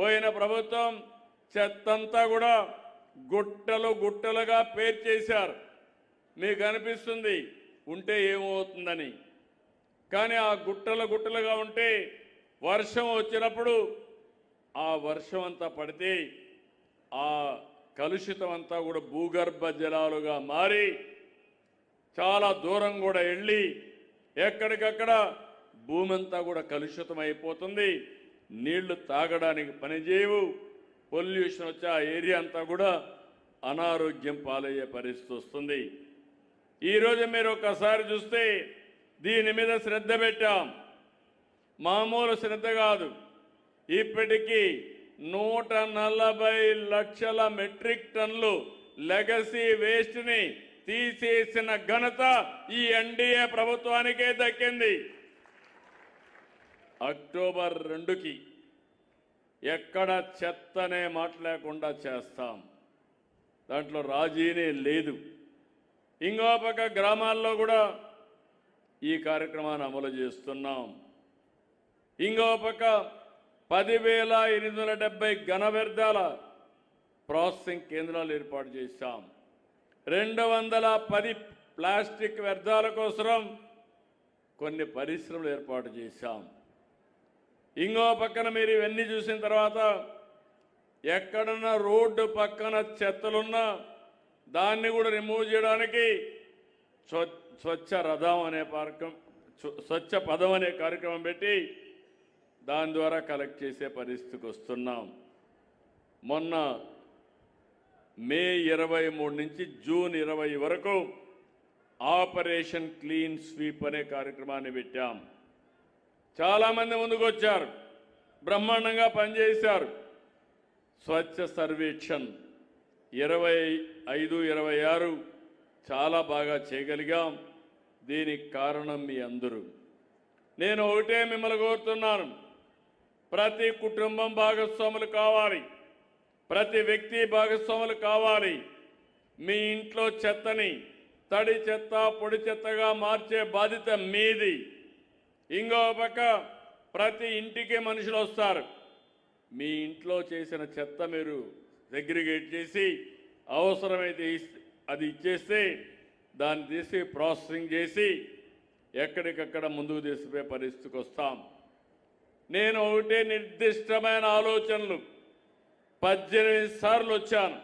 పోయిన ప్రభుత్వం చెత్తంతా కూడా గుట్టలు గుట్టలుగా పేర్చేశారు. మీకు అనిపిస్తుంది ఉంటే ఏమవుతుందని, కానీ ఆ గుట్టలు గుట్టలుగా ఉంటే వర్షం వచ్చినప్పుడు ఆ వర్షం అంతా పడితే ఆ కలుషితం అంతా కూడా భూగర్భ జలాలుగా మారి చాలా దూరం కూడా వెళ్ళి ఎక్కడికక్కడ భూమి అంతా కూడా కలుషితం అయిపోతుంది. నీళ్లు తాగడానికి పనిచేయవు, పొల్యూషన్ వచ్చి ఆ ఏరియా అంతా కూడా అనారోగ్యం పాలయ్యే పరిస్థితి వస్తుంది. ఈరోజు మీరు ఒక్కసారి చూస్తే దీని మీద శ్రద్ధ పెట్టాం. మామూలు శ్రద్ధ కాదు. ఇప్పటికీ 140 లక్షల మెట్రిక్ టన్నులు లెగసీ వేస్ట్ని తీసేసిన ఘనత ఈ ఎన్డీఏ ప్రభుత్వానికే దక్కింది. అక్టోబర్ 2కి ఎక్కడ చెత్తనే మాట లేకుండా చేస్తాం. దాంట్లో రాజీనే లేదు. ఇంకో పక్క గ్రామాల్లో కూడా ఈ కార్యక్రమాన్ని అమలు చేస్తున్నాం. ఇంకో పక్క 10,870 ఘన వ్యర్థాల ప్రాసెసింగ్ కేంద్రాలు ఏర్పాటు చేశాం. 210 ప్లాస్టిక్ వ్యర్థాల కోసం కొన్ని పరిశ్రమలు ఏర్పాటు చేశాం. ఇంకో పక్కన మీరు ఇవన్నీ చూసిన తర్వాత ఎక్కడన్నా రోడ్డు పక్కన చెత్తలున్నా దాన్ని కూడా రిమూవ్ చేయడానికి స్వచ్ఛ రథం అనే స్వచ్ఛ పదం అనే కార్యక్రమం పెట్టి దాని ద్వారా కలెక్ట్ చేసే పరిస్థితికి వస్తున్నాం. మొన్న మే 23 నుంచి జూన్ 20 వరకు ఆపరేషన్ క్లీన్ స్వీప్ అనే కార్యక్రమాన్ని పెట్టాం. చాలామంది ముందుకు వచ్చారు, బ్రహ్మాండంగా పనిచేశారు. స్వచ్ఛ సర్వేక్షణ్ 25, 26 చాలా బాగా చేయగలిగాం. దీనికి కారణం మీ అందరూ. నేను ఒకటే మిమ్మల్ని కోరుతున్నాను, ప్రతి కుటుంబం భాగస్వాములు కావాలి, ప్రతి వ్యక్తి భాగస్వాములు కావాలి. మీ ఇంట్లో చెత్తని తడి చెత్త పొడి చెత్తగా మార్చే బాధ్యత మీది. ఇంకో పక్క ప్రతి ఇంటికి మనుషులు వస్తారు. మీ ఇంట్లో చేసిన చెత్త మీరు సెగ్రిగేట్ చేసి అవసరమైతే అది ఇచ్చేస్తే దాన్ని తీసి ప్రాసెసింగ్ చేసి ఎక్కడికక్కడ ముందుకు తీసుకుపోయే పరిస్థితికి వస్తాం. నేను ఒకటే నిర్దిష్టమైన ఆలోచనలు 18 సార్లు వచ్చాను,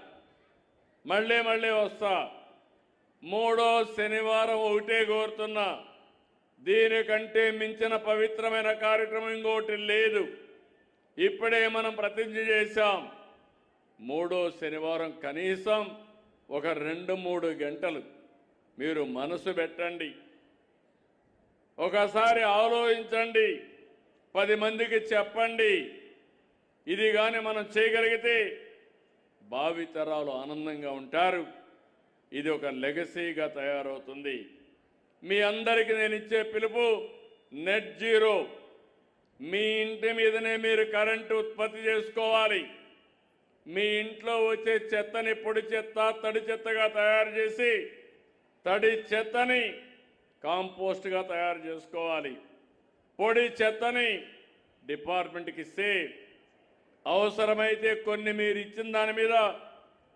మళ్ళీ వస్తా. 3వ శనివారం ఒకటే కోరుతున్నా, దీనికంటే మించిన పవిత్రమైన కార్యక్రమం ఇంకోటి లేదు. ఇప్పుడే మనం ప్రతిజ్ఞ చేశాం. 3వ శనివారం కనీసం ఒక 2-3 గంటలు మీరు మనసు పెట్టండి, ఒకసారి ఆలోచించండి, 10 మందికి చెప్పండి. ఇది కానీ మనం చేయగలిగితే భావితరాలు ఆనందంగా ఉంటారు. ఇది ఒక లెగసీగా తయారవుతుంది. మీ అందరికీ నేను ఇచ్చే పిలుపు నెట్ జీరో. మీ ఇంటి మీదనే మీరు కరెంటు ఉత్పత్తి చేసుకోవాలి. మీ ఇంట్లో వచ్చే చెత్తని పొడి చెత్త తడి చెత్తగా తయారు చేసి తడి చెత్తని కాంపోస్ట్గా తయారు చేసుకోవాలి. పొడి చెత్తని డిపార్ట్మెంట్కి ఇస్తే అవసరమైతే కొన్ని మీరు ఇచ్చిన దాని మీద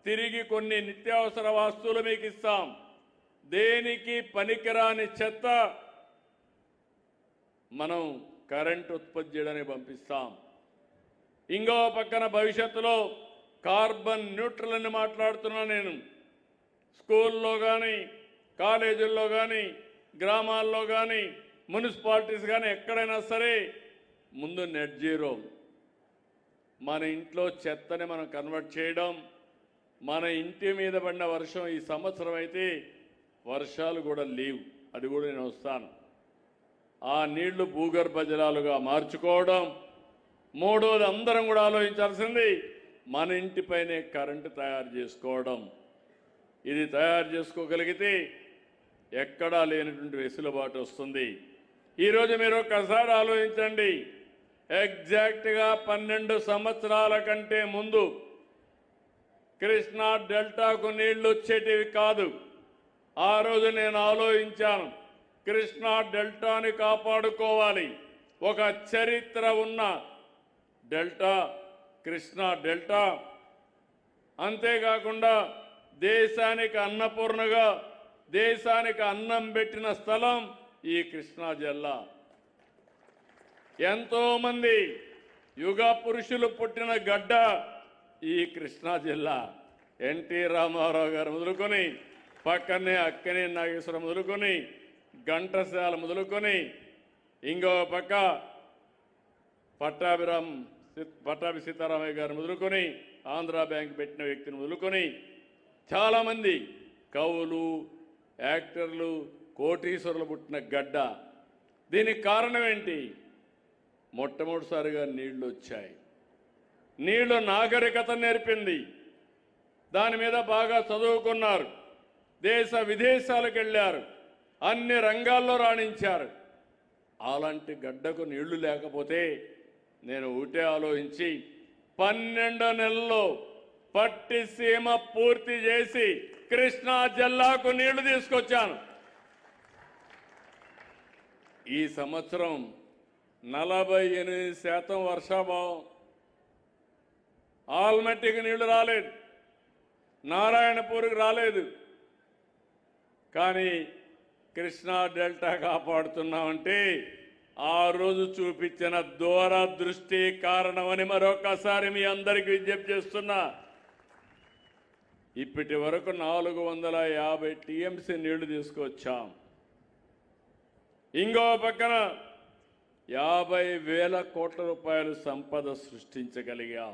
తిరిగి కొన్ని నిత్యావసర వస్తువులు మీకు ఇస్తాం. దేనికి పనికిరాని చెత్త మనం కరెంట్ ఉత్పత్తి చేయడానికి పంపిస్తాం. ఇంకో పక్కన భవిష్యత్తులో కార్బన్ న్యూట్రల్ అని మాట్లాడుతున్నా. నేను స్కూల్లో కానీ కాలేజీల్లో కానీ గ్రామాల్లో కానీ మున్సిపాలిటీస్ కానీ ఎక్కడైనా సరే ముందు నెట్ జీరో. మన ఇంట్లో చెత్తని మనం కన్వర్ట్ చేయడం. మన ఇంటి మీద పడిన వర్షం ఈ సంవత్సరం అయితే వర్షాలు కూడా లేవు, అది కూడా నేను వస్తాను. ఆ నీళ్లు భూగర్భ జలాలుగా మార్చుకోవడం. 3వది అందరం కూడా ఆలోచించాల్సింది మన ఇంటిపైనే కరెంటు తయారు చేసుకోవడం. ఇది తయారు చేసుకోగలిగితే ఎక్కడా లేనటువంటి వెసులుబాటు వస్తుంది. ఈరోజు మీరు ఒక్కసారి ఆలోచించండి, ఎగ్జాక్ట్గా 12 సంవత్సరాల కంటే ముందు కృష్ణా డెల్టాకు నీళ్లు వచ్చేటివి కాదు. ఆ రోజు నేను ఆలోచించాను, కృష్ణా డెల్టాని కాపాడుకోవాలి. ఒక చరిత్ర ఉన్న డెల్టా కృష్ణా డెల్టా, అంతేకాకుండా దేశానికి అన్నపూర్ణగా దేశానికి అన్నం పెట్టిన స్థలం ఈ కృష్ణా జిల్లా. ఎంతోమంది యుగ పురుషులు పుట్టిన గడ్డ ఈ కృష్ణా జిల్లా. ఎన్టీ రామారావు గారు మొదలుకొని పక్కనే అక్కనే నాగేశ్వరం మొదలుకొని ఘంటసాల మొదలుకొని ఇంకో పక్క పట్టాభి సీతారామయ్య గారు మొదలుకొని ఆంధ్ర బ్యాంక్ పెట్టిన వ్యక్తిని మొదలుకొని చాలామంది కవులు, యాక్టర్లు, కోటీశ్వరులు పుట్టిన గడ్డ. దీనికి కారణం ఏంటి? మొట్టమొదటిసారిగా నీళ్లు వచ్చాయి. నీళ్లు నాగరికత నేర్పింది. దాని మీద బాగా చదువుకున్నారు. దేశ విదేశాలకు వెళ్ళారు. అన్ని రంగాల్లో రాణించారు. అలాంటి గడ్డకు నీళ్లు లేకపోతే నేను ఒకటే ఆలోచించి 12 నెలల్లో పట్టిసీమ పూర్తి చేసి కృష్ణా జిల్లాకు నీళ్లు తీసుకొచ్చాను. ఈ సంవత్సరం 48% వర్షాభావం. ఆల్మట్టికి నీళ్లు రాలేదు, నారాయణపూర్కి రాలేదు. కానీ కృష్ణా డెల్టా కాపాడుతున్నామంటే ఆ రోజు చూపించిన దూరదృష్టి కారణమని మరొకసారి మీ అందరికీ విజ్ఞప్తి చేస్తున్నా. ఇప్పటి వరకు 450 టీఎంసీ నీళ్లు తీసుకొచ్చాం. ఇంకో పక్కన 50,000 కోట్ల రూపాయలు సంపద సృష్టించగలిగాం.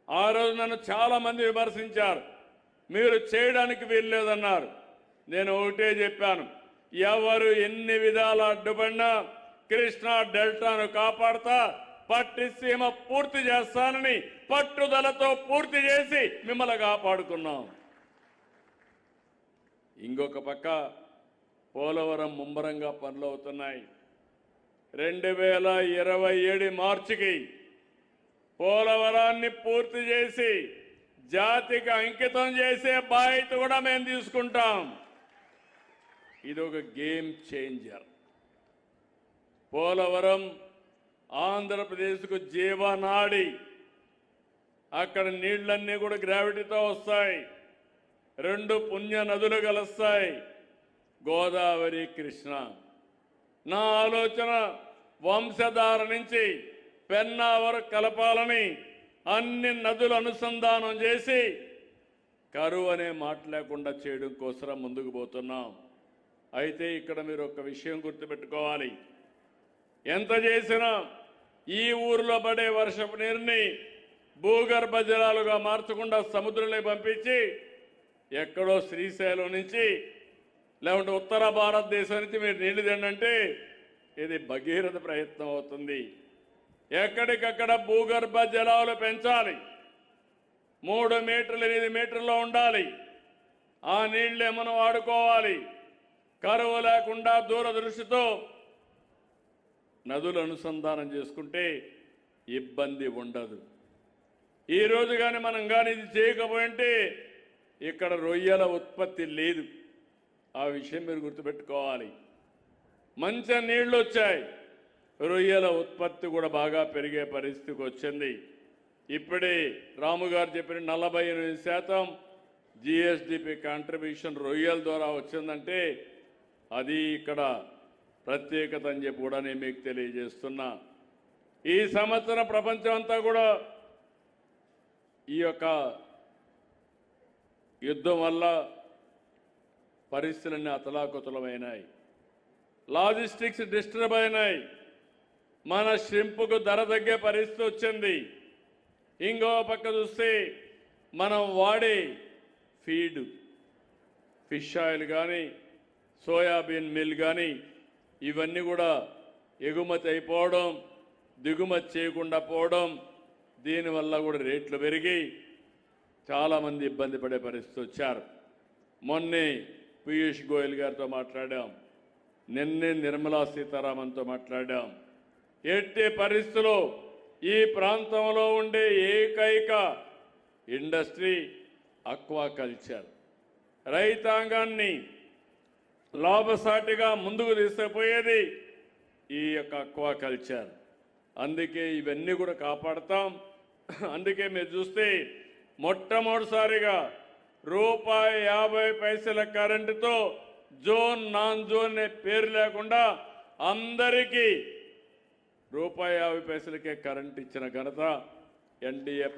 ఆ రోజు నన్ను చాలా మంది విమర్శించారు. మీరు చేయడానికి వీల్లేదన్నారు. నేను ఒకటే చెప్పాను, ఎవరు ఎన్ని విధాల అడ్డుపడినా కృష్ణా డెల్టాను కాపాడుతా, పట్టిసీమ పూర్తి చేస్తానని పట్టుదలతో పూర్తి చేసి మిమ్మల్ని కాపాడుకున్నాం. ఇంకొక పక్క పోలవరం ముమ్మరంగా పనులు అవుతున్నాయి. 2027 మార్చికి పోలవరాన్ని పూర్తి చేసి జాతికి అంకితం చేసే బాధ్యత కూడా మేము తీసుకుంటాం. ఇది ఒక గేమ్ చేంజర్. పోలవరం ఆంధ్రప్రదేశ్కు జీవనాడి. అక్కడ నీళ్లన్నీ కూడా గ్రావిటీతో వస్తాయి. 2 పుణ్య నదులు కలుస్తాయి, గోదావరి, కృష్ణ. నా ఆలోచన వంశధార నుంచి పెన్నా వరకు కలపాలని అన్ని నదులు అనుసంధానం చేసి కరువు అనే మాట లేకుండా చేయడం కోసం ముందుకు పోతున్నాం. అయితే ఇక్కడ మీరు ఒక విషయం గుర్తుపెట్టుకోవాలి. ఎంత చేసినా ఈ ఊరిలో పడే వర్షపు నీరుని భూగర్భ జలాలుగా మార్చకుండా సముద్రంలో పంపించి ఎక్కడో శ్రీశైలం నుంచి లేకుంటే ఉత్తర భారతదేశం నుంచి మీరు నీళ్లు తినంటే ఇది భగీరథ ప్రయత్నం అవుతుంది. ఎక్కడికక్కడ భూగర్భ జలాలు పెంచాలి. 3 మీటర్లు 8 మీటర్లో ఉండాలి. ఆ నీళ్లే మనం వాడుకోవాలి. కరువు లేకుండా దూరదృష్టితో నదులు అనుసంధానం చేసుకుంటే ఇబ్బంది ఉండదు. ఈరోజు కానీ మనం కానీ ఇది చేయకపోయింటే ఇక్కడ రొయ్యల ఉత్పత్తి లేదు. ఆ విషయం మీరు గుర్తుపెట్టుకోవాలి. మంచి నీళ్లు వచ్చాయి, రొయ్యల ఉత్పత్తి కూడా బాగా పెరిగే పరిస్థితికి వచ్చింది. ఇప్పుడే రాము గారు చెప్పిన 48% జిఎస్డిపి కాంట్రిబ్యూషన్ రొయ్యల ద్వారా వచ్చిందంటే అది ఇక్కడ ప్రత్యేకత అని చెప్పి కూడా నేను మీకు తెలియజేస్తున్నా. ఈ సంవత్సరం ప్రపంచం అంతా కూడా ఈ యొక్క యుద్ధం వల్ల పరిస్థితులన్నీ అతలాకుతలమైనాయి. లాజిస్టిక్స్ డిస్టర్బ్ అయినాయి. మన షింపుకు ధర తగ్గే పరిస్థితి వచ్చింది. ఇంకో పక్క చూస్తే మనం వాడే ఫీడ్, ఫిష్ ఆయిల్ కానీ సోయాబీన్ మిల్ కానీ ఇవన్నీ కూడా ఎగుమతి అయిపోవడం, దిగుమతి చేయకుండా పోవడం, దీనివల్ల కూడా రేట్లు పెరిగి చాలామంది ఇబ్బంది పడే పరిస్థితి వచ్చారు. మొన్నే పీయూష్ గోయల్ గారితో మాట్లాడాం, నిన్నే నిర్మలా సీతారామన్తో మాట్లాడాం. ఎట్టి పరిస్థితుల్లో ఈ ప్రాంతంలో ఉండే ఏకైక ఇండస్ట్రీ అక్వాకల్చర్. రైతాంగాన్ని లాభసాటిగా ముందుకు తీసుకుపోయేది ఈ యొక్క అక్వాకల్చర్. అందుకే ఇవన్నీ కూడా కాపాడతాం. అందుకే మీరు చూస్తే మొట్టమొదటిసారిగా ₹50 కరెంటుతో జోన్ నాన్ జోన్ అనే పేరు లేకుండా అందరికీ ₹50 కరెంట్ ఇచ్చిన ఘనత ఎన్డీఏ